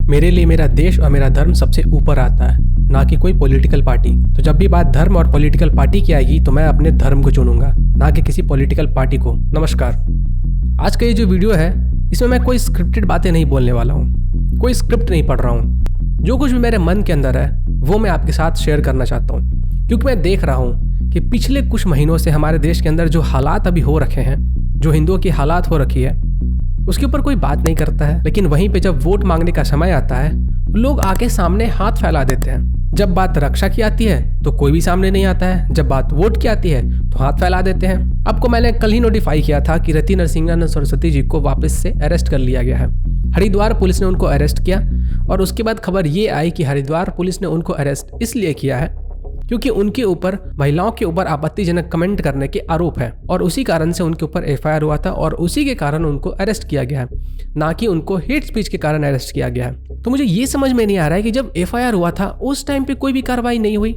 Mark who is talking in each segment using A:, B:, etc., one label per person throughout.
A: मेरे लिए मेरा देश और मेरा धर्म सबसे ऊपर आता है, ना कि कोई पॉलिटिकल पार्टी। तो जब भी बात धर्म और पॉलिटिकल पार्टी की आएगी तो मैं अपने धर्म को चुनूंगा, ना कि किसी पॉलिटिकल पार्टी को। नमस्कार। आज का ये जो वीडियो है इसमें मैं कोई स्क्रिप्टेड बातें नहीं बोलने वाला हूँ, कोई स्क्रिप्ट नहीं पढ़ रहा हूँ। जो कुछ भी मेरे मन के अंदर है वो मैं आपके साथ शेयर करना चाहता हूँ, क्योंकि मैं देख रहा हूँ कि पिछले कुछ महीनों से हमारे देश के अंदर जो हालात अभी हो रखे हैं, जो हिंदुओं की हालात हो रखी है, उसके ऊपर कोई बात नहीं करता है। लेकिन वहीं पे जब वोट मांगने का समय आता है तो लोग आके सामने हाथ फैला देते हैं। जब बात रक्षा की आती है तो कोई भी सामने नहीं आता है, जब बात वोट की आती है तो हाथ फैला देते हैं। आपको मैंने कल ही नोटिफाई किया था कि रति नरसिंहानंद सरस्वती जी को वापस से अरेस्ट कर लिया गया है। हरिद्वार पुलिस ने उनको अरेस्ट किया और उसके बाद खबर ये आई कि हरिद्वार पुलिस ने उनको अरेस्ट इसलिए किया है क्योंकि उनके ऊपर महिलाओं के ऊपर आपत्तिजनक कमेंट करने के आरोप है, और उसी कारण से उनके ऊपर एफआईआर हुआ था और उसी के कारण उनको अरेस्ट किया गया है, ना कि उनको हेट स्पीच के कारण अरेस्ट किया गया है। तो मुझे ये समझ में नहीं आ रहा है कि जब एफआईआर हुआ था उस टाइम पे कोई भी कार्रवाई नहीं हुई।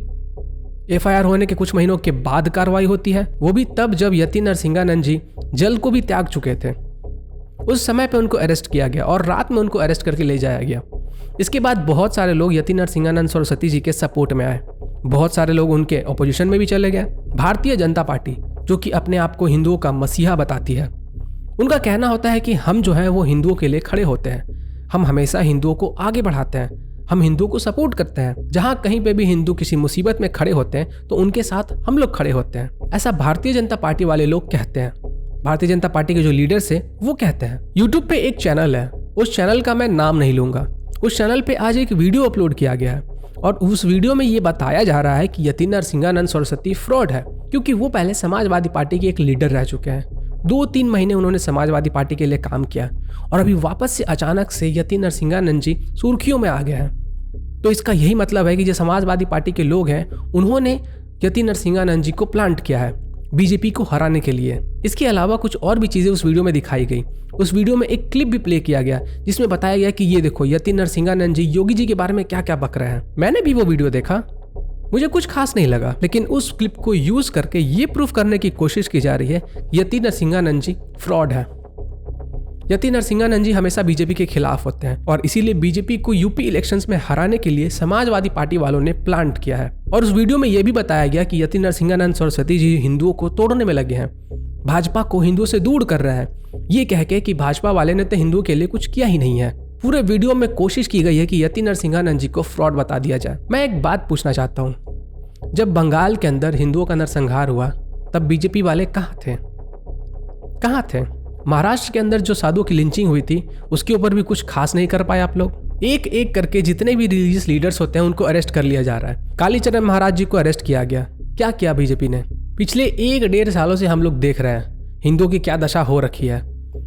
A: एफआईआर होने के कुछ महीनों के बाद कार्रवाई होती है, वो भी तब जब यति नरसिंहानंद जी जल को भी त्याग चुके थे। उस समय पे उनको अरेस्ट किया गया और रात में उनको अरेस्ट करके ले जाया गया। इसके बाद बहुत सारे लोग यति नरसिंहानंद सरस्वती जी के सपोर्ट में आए, बहुत सारे लोग उनके अपोजिशन में भी चले गए। भारतीय जनता पार्टी, जो कि अपने आप को हिंदुओं का मसीहा बताती है, उनका कहना होता है कि हम जो है वो हिंदुओं के लिए खड़े होते हैं, हम हमेशा हिंदुओं को आगे बढ़ाते हैं, हम हिंदुओं को सपोर्ट करते हैं। जहां कहीं पे भी हिंदू किसी मुसीबत में खड़े होते हैं तो उनके साथ हम लोग खड़े होते हैं। ऐसा भारतीय जनता पार्टी वाले लोग कहते हैं। भारतीय जनता पार्टी के जो लीडर्स है वो कहते हैं। यूट्यूब पे एक चैनल है, उस चैनल का मैं नाम नहीं लूंगा। उस चैनल पे आज एक वीडियो अपलोड किया गया है और उस वीडियो में ये बताया जा रहा है कि यति नरसिंहानंद सरस्वती फ्रॉड है, क्योंकि वो पहले समाजवादी पार्टी के एक लीडर रह चुके हैं। 2-3 महीने उन्होंने समाजवादी पार्टी के लिए काम किया और अभी वापस से अचानक से यति नरसिंहानंद जी सुर्खियों में आ गए हैं। तो इसका यही मतलब है कि जो समाजवादी पार्टी के लोग हैं उन्होंने यति नरसिंहानंद जी को प्लांट किया है बीजेपी को हराने के लिए। इसके अलावा कुछ और भी चीज़ें उस वीडियो में दिखाई गई। उस वीडियो में एक क्लिप भी प्ले किया गया जिसमें बताया गया कि ये देखो यति नरसिंहानंद जी योगी जी के बारे में क्या क्या बक रहे हैं। मैंने भी वो वीडियो देखा, मुझे कुछ खास नहीं लगा, लेकिन उस क्लिप को यूज करके ये प्रूफ करने की कोशिश की जा रही है यति नरसिंहानंद जी फ्रॉड है। यति नरसिंहानंद जी हमेशा बीजेपी के खिलाफ होते हैं और इसीलिए बीजेपी को यूपी इलेक्शंस में हराने के लिए समाजवादी पार्टी वालों ने प्लांट किया है। और उस वीडियो में यह भी बताया गया कि यति नरसिंहानंद सरस्वती जी हिंदुओं को तोड़ने में लगे हैं, भाजपा को हिंदुओं से दूर कर रहे हैं, ये कह के कि भाजपा वाले ने तो हिंदुओं के लिए कुछ किया ही नहीं है। पूरे वीडियो में कोशिश की गई है कि यति नरसिंहानंद जी को फ्रॉड बता दिया जाए। मैं एक बात पूछना चाहता हूँ, जब बंगाल के अंदर हिंदुओं का नरसंहार हुआ तब बीजेपी वाले कहाँ थे? कहाँ थे? महाराष्ट्र के अंदर जो साधुओं की लिंचिंग हुई थी उसके ऊपर भी कुछ खास नहीं कर पाए आप लोग। एक एक करके जितने भी रिलीजियस लीडर्स होते हैं उनको अरेस्ट कर लिया जा रहा है। कालीचरण महाराज जी को अरेस्ट किया गया। क्या किया बीजेपी ने? पिछले 1-1.5 सालों से हम लोग देख रहे हैं हिंदुओं की क्या दशा हो रखी है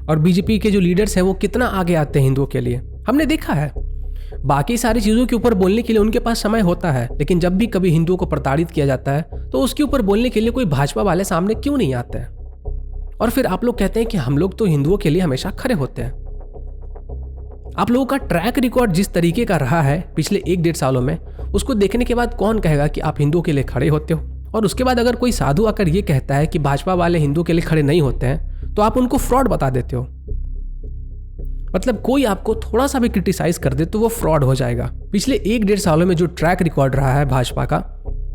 A: और बीजेपी के जो लीडर्स हैं वो कितना आगे आते हैं हिंदुओं के लिए, हमने देखा है। बाकी सारी चीज़ों के ऊपर बोलने के लिए उनके पास समय होता है, लेकिन जब भी कभी हिंदुओं को प्रताड़ित किया जाता है तो उसके ऊपर बोलने के लिए कोई भाजपा वाले सामने क्यों नहीं आते हैं? और फिर आप लोग कहते हैं कि हम लोग तो हिंदुओं के लिए हमेशा खड़े होते हैं। आप लोगों का ट्रैक रिकॉर्ड जिस तरीके का रहा है पिछले 1-1.5 सालों में, उसको देखने के बाद कौन कहेगा कि आप हिंदुओं के लिए खड़े होते हो? और उसके बाद अगर कोई साधु आकर ये कहता है कि भाजपा वाले हिंदुओं के लिए खड़े नहीं होते हैं तो आप उनको फ्रॉड बता देते हो। मतलब कोई आपको थोड़ा सा भी क्रिटिसाइज कर दे तो वो फ्रॉड हो जाएगा। पिछले 1-1.5 सालों में जो ट्रैक रिकॉर्ड रहा है भाजपा का,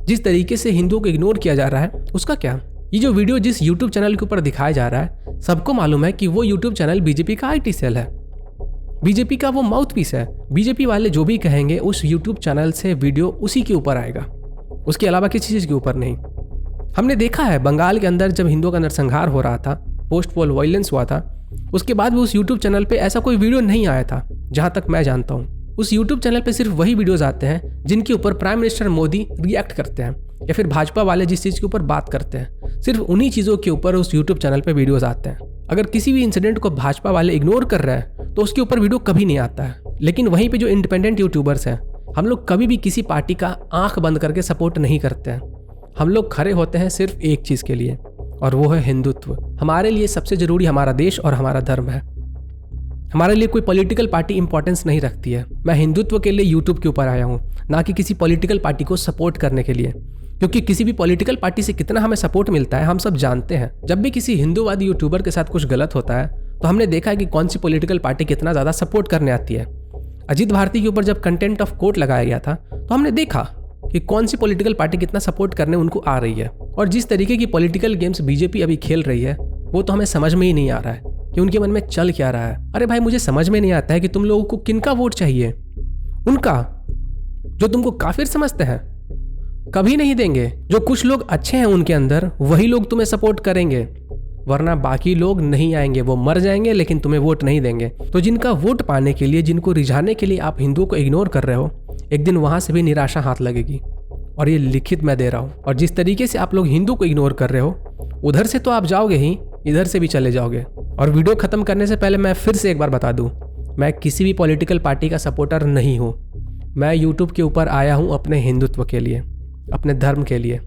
A: जिस तरीके से हिंदुओं को इग्नोर किया जा रहा है, उसका क्या? ये जो वीडियो जिस यूट्यूब चैनल के ऊपर दिखाया जा रहा है, सबको मालूम है कि वो यूट्यूब चैनल बीजेपी का आईटी सेल है, बीजेपी का वो माउथ पीस है। बीजेपी वाले जो भी कहेंगे उस यूट्यूब चैनल से वीडियो उसी के ऊपर आएगा, उसके अलावा किसी चीज़ के ऊपर नहीं। हमने देखा है बंगाल के अंदर जब हिंदुओं का नरसंहार हो रहा था, पोस्ट पोल वायलेंस हुआ था, उसके बाद भी उस यूट्यूब चैनल पे ऐसा कोई वीडियो नहीं आया था जहाँ तक मैं जानता हूँ। उस यूट्यूब चैनल पे सिर्फ वही वीडियोज़ आते हैं जिनके ऊपर प्राइम मिनिस्टर मोदी रिएक्ट करते हैं या फिर भाजपा वाले जिस चीज़ के ऊपर बात करते हैं, सिर्फ उन्हीं चीज़ों के ऊपर उस यूट्यूब चैनल पे वीडियोज़ आते हैं। अगर किसी भी इंसिडेंट को भाजपा वाले इग्नोर कर रहे हैं तो उसके ऊपर वीडियो कभी नहीं आता है। लेकिन वहीं पे जो इंडिपेंडेंट यूट्यूबर्स हैं, हम लोग कभी भी किसी पार्टी का आंख बंद करके सपोर्ट नहीं करते हैं। हम लोग खड़े होते हैं सिर्फ एक चीज़ के लिए, और वो है हिंदुत्व। हमारे लिए सबसे ज़रूरी हमारा देश और हमारा धर्म है। हमारे लिए कोई पॉलिटिकल पार्टी इंपॉर्टेंस नहीं रखती है। मैं हिंदुत्व के लिए यूट्यूब के ऊपर आया हूँ, ना कि किसी पॉलिटिकल पार्टी को सपोर्ट करने के लिए, क्योंकि किसी भी पॉलिटिकल पार्टी से कितना हमें सपोर्ट मिलता है हम सब जानते हैं। जब भी किसी हिंदूवादी यूट्यूबर के साथ कुछ गलत होता है तो हमने देखा है कि कौन सी पॉलिटिकल पार्टी कितना ज़्यादा सपोर्ट करने आती है। अजीत भारती के ऊपर जब कंटेंट ऑफ कोर्ट लगाया गया था तो हमने देखा कि कौन सी पॉलिटिकल पार्टी कितना सपोर्ट करने उनको आ रही है, और जिस तरीके की पॉलिटिकल गेम्स बीजेपी अभी खेल रही है वो तो हमें समझ में ही नहीं आ रहा है कि उनके मन में चल क्या रहा है। अरे भाई, मुझे समझ में नहीं आता है कि तुम लोगों को किनका वोट चाहिए, उनका जो तुमको काफिर समझते हैं कभी नहीं देंगे। जो कुछ लोग अच्छे हैं उनके अंदर वही लोग तुम्हें सपोर्ट करेंगे, वरना बाकी लोग नहीं आएंगे, वो मर जाएंगे लेकिन तुम्हें वोट नहीं देंगे। तो जिनका वोट पाने के लिए, जिनको रिझाने के लिए आप हिंदुओं को इग्नोर कर रहे हो, एक दिन वहां से भी निराशा हाथ लगेगी। और ये लिखित मैं दे रहा हूँ। और जिस तरीके से आप लोग हिंदू को इग्नोर कर रहे हो, उधर से तो आप जाओगे ही, इधर से भी चले जाओगे। और वीडियो खत्म करने से पहले मैं फिर से एक बार बता दूं, मैं किसी भी पॉलिटिकल पार्टी का सपोर्टर नहीं हूं। मैं यूट्यूब के ऊपर आया हूं अपने हिंदुत्व के लिए, अपने धर्म के लिए।